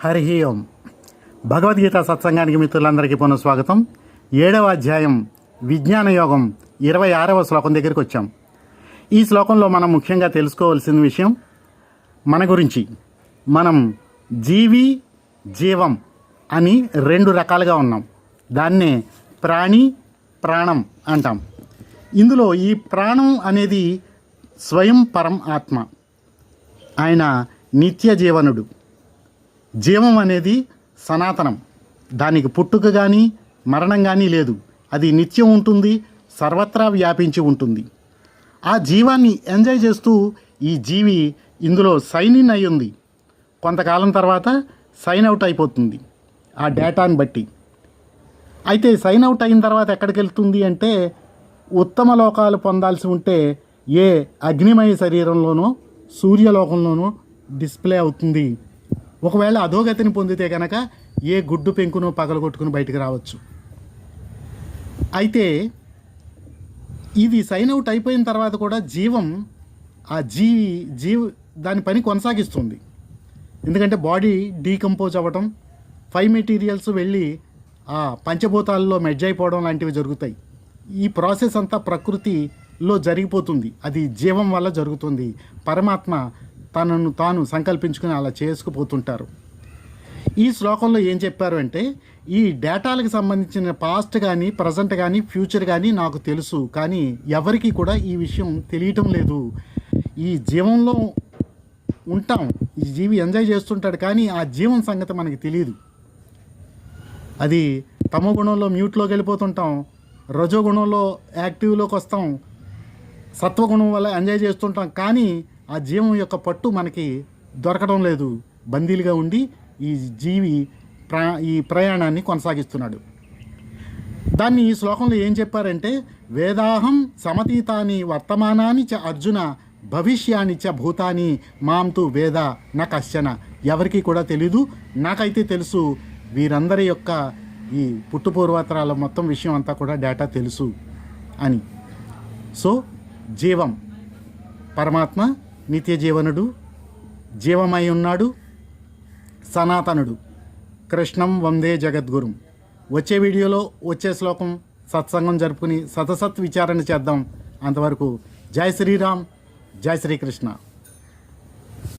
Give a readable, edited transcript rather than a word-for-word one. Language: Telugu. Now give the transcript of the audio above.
హరి ఓం. భగవద్గీత సత్సంగానికి మిత్రులందరికీ పునఃస్వాగతం. 7వ అధ్యాయం విజ్ఞాన యోగం 26వ శ్లోకం దగ్గరికి వచ్చాం. ఈ శ్లోకంలో మనం ముఖ్యంగా తెలుసుకోవాల్సిన విషయం మన గురించి. మనం జీవి జీవం అని రెండు రకాలుగా ఉన్నాం. దాన్నే ప్రాణి ప్రాణం అంటాం. ఇందులో ఈ ప్రాణం అనేది స్వయం పరం ఆత్మ, ఆయన నిత్య జీవనుడు. జీవం అనేది సనాతనం, దానికి పుట్టుక కానీ మరణం కానీ లేదు. అది నిత్యం ఉంటుంది, సర్వత్రా వ్యాపించి ఉంటుంది. ఆ జీవాన్ని ఎంజాయ్ చేస్తూ ఈ జీవి ఇందులో సైన్ ఇన్ అయి ఉంది. కొంతకాలం తర్వాత సైన్ అవుట్ అయిపోతుంది ఆ డేటాని బట్టి. అయితే సైన్ అవుట్ అయిన తర్వాత ఎక్కడికి వెళ్తుంది అంటే, ఉత్తమ లోకాలు పొందాల్సి ఉంటే ఏ అగ్నిమయ శరీరంలోనో సూర్యలోకంలోనో డిస్ప్లే అవుతుంది. ఒకవేళ అధోగతిని పొందితే కనుక ఏ గుడ్డు పెంకును పగలగొట్టుకుని బయటకు రావచ్చు. అయితే ఇది సైన్ అవుట్ అయిపోయిన తర్వాత కూడా జీవం ఆ దాని పని కొనసాగిస్తుంది. ఎందుకంటే బాడీ డీకంపోజ్ అవ్వడం, 5 మెటీరియల్స్ వెళ్ళి ఆ పంచభూతాల్లో మెర్జ్ అయిపోవడం లాంటివి జరుగుతాయి. ఈ ప్రాసెస్ అంతా ప్రకృతిలో జరిగిపోతుంది. అది జీవం వల్ల జరుగుతుంది. పరమాత్మ తనను తాను సంకల్పించుకుని అలా చేసుకుపోతుంటారు. ఈ శ్లోకంలో ఏం చెప్పారు అంటే, ఈ డేటాలకు సంబంధించిన పాస్ట్ కానీ ప్రజెంట్ కానీ ఫ్యూచర్ కానీ నాకు తెలుసు, కానీ ఎవరికి కూడా ఈ విషయం తెలియటం లేదు. ఈ జీవంలో ఉంటాం, ఈ జీవి ఎంజాయ్ చేస్తుంటాడు, కానీ ఆ జీవం సంగతి మనకి తెలియదు. అది తమో గుణంలో మ్యూట్లోకి వెళ్ళిపోతుంటాం, రజోగుణంలో యాక్టివ్లోకి వస్తాం, సత్వగుణం వల్ల ఎంజాయ్ చేస్తుంటాం, కానీ ఆ జీవం యొక్క పట్టు మనకి దొరకడం లేదు. బందీలుగా ఉండి ఈ జీవి ఈ ప్రయాణాన్ని కొనసాగిస్తున్నాడు. దాన్ని ఈ శ్లోకంలో ఏం చెప్పారంటే, వేదాహం సమతీతాని వర్తమానాని చ అర్జున భవిష్యాని చ భూతాని మాంతు వేద నా కశ్చన. ఎవరికి కూడా తెలీదు, నాకైతే తెలుసు. వీరందరి యొక్క ఈ పుట్టుపూర్వతరాల మొత్తం విషయం అంతా కూడా డేటా తెలుసు అని. సో జీవం పరమాత్మ నిత్య జీవనుడు, జీవమై ఉన్నాడు, సనాతనుడు. కృష్ణం వందే జగద్గురుం. వచ్చే వీడియోలో వచ్చే శ్లోకం సత్సంగం జరుపుకుని సతసత్ విచారణ చేద్దాం. అంతవరకు జై శ్రీరామ్, జై శ్రీకృష్ణ.